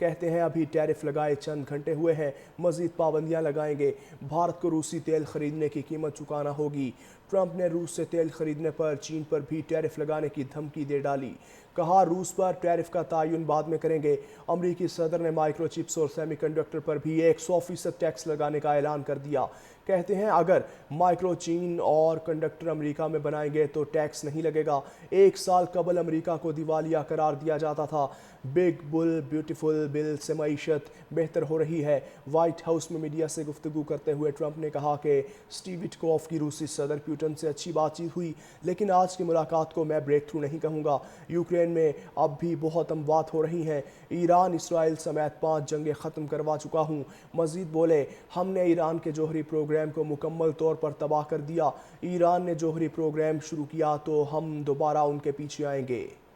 कहते हैं अभी टैरिफ लगाए चंद घंटे हुए हैं, मजीद पाबंदियां लगाएंगे। भारत को रूसी तेल खरीदने की कीमत चुकाना होगी। ट्रंप ने रूस से तेल खरीदने पर चीन पर भी टैरिफ लगाने की धमकी दे डाली। कहा रूस पर टैरिफ का तयन बाद में करेंगे। अमरीकी सदर ने माइक्रोचिप्स और सेमीकंडक्टर पर भी 100% टैक्स लगाने का ऐलान कर दिया। कहते हैं अगर माइक्रो चीन और कंडक्टर अमेरिका में बनाएंगे तो टैक्स नहीं लगेगा। एक साल कबल अमेरिका को दिवालिया करार दिया जाता था। बिग बुल ब्यूटीफुल बिल से मईशत बेहतर हो रही है। व्हाइट हाउस में मीडिया से गुफ्तगू करते हुए ट्रंप ने कहा कि स्टीव विटकॉफ की रूसी सदर पुतिन से अच्छी बातचीत हुई, लेकिन आज की मुलाकात को मैं ब्रेक थ्रू नहीं कहूँगा। यूक्रेन में अब भी बहुत अमवात हो रही हैं। ईरान इसराइल समेत 5 जंगें ख़त्म करवा चुका हूँ। मजीद बोले हमने ईरान के जौहरी प्रोग्राम को मुकम्मल तौर पर तबाह कर दिया। ईरान ने जौहरी प्रोग्राम शुरू किया तो हम दोबारा उनके पीछे आएंगे।